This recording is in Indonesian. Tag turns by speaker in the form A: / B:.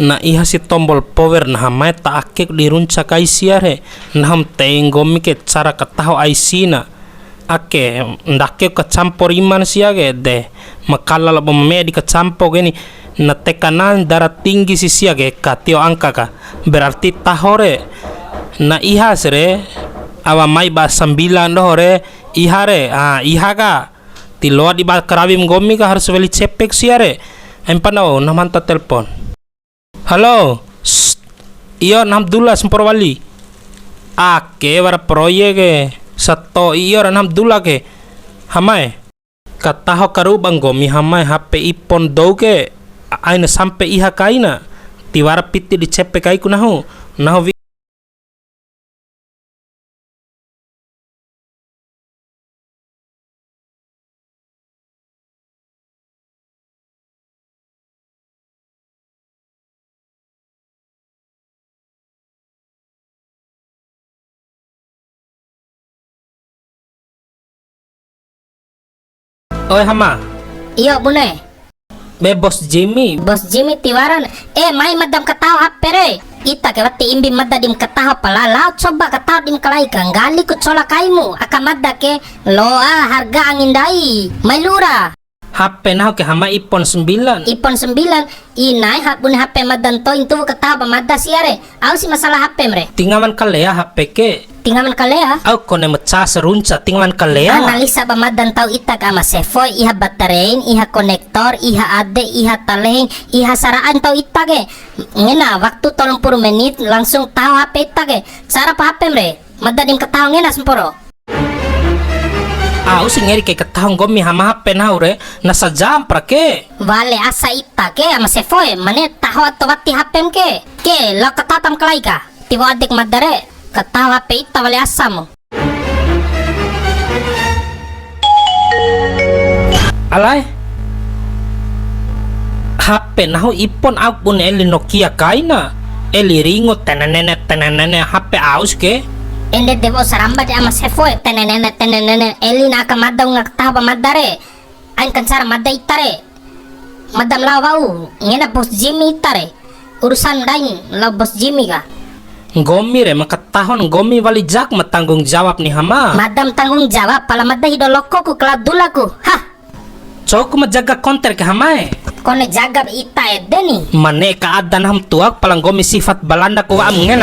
A: na iha si tombol power na hamay ta akek di runca kai siare na ham tenggomi ke cara kataho IC na ake ndake ka campur iman siage de makala labo me di ka campo gini na tekanan darah tinggi si siage katio angka ka berarti tahore na iha sere awa mai ba 9 dohore iha re iha ka tiloa di ba karawim gomi ka harus beli cepek siare empanau namanta telepon. Halo, iyo Alhamdulillah sempor wali. Ake war proyek sato iyo Alhamdulillah ke. Hamai kataho karu banggomi hamai HP ipon dou ke aina sampai iha kaina. Tiwara piti di cepek kai kunahu. Nahu Oi hama.
B: Iyo bune.
A: Be bos Jimmy.
B: Bos Jimmy tiwaran. Mai madam kataho HP re. Ita ke wati imbi madda dim kataho pala laut coba kataho dim kalai gali ku cola kaimu aka madda ke loa harga angin dai. Mai lura.
A: HP nahu ke hama ipon 9.
B: Ipon 9 inai hak bune HP madan to intu kataho pa madda siare. Au si masalah HP mre.
A: Tingaman kalea HP ke.
B: Tingaman kalea.
A: Au kone meca serunca tingaman kalea.
B: Analisa ba madan tau ita ka masefoi iha baterein, iha konektor, iha ade, iha taleng, iha saraan tau ita ke. Ngena waktu 30 menit langsung tahu HP ita ke. Cara pa HP mre. Madda dim kataho ngena semporo.
A: Au ngeri ke katahong gomi hama HP naure nasa jam pra ke.
B: Vale asa ita ke ama sefoi mane tahu atau wati HP ke. Ke lo katatam kalai ka. Tiwa adek madare kataho HP ita vale asam.
A: Alai HP nahu ipon au pun eli Nokia kaina. Eli ringo tenenene HP aus ke.
B: Ende devo saramba de ama sefoi tenenene elina ka madda ngak taba madare ain kan cara madda itare madam lawau ngena bos Jimmy itare urusan dain la bos Jimmy ka
A: gomi re makatahon gomi wali jak matanggung jawab nih hama
B: madam tanggung jawab pala madda hidoloko ku keladulaku ha
A: cok majaga konter ke hama
B: kone jaga ita edeni
A: mane ka adan ham tuak palang gomi sifat balanda ku am ngena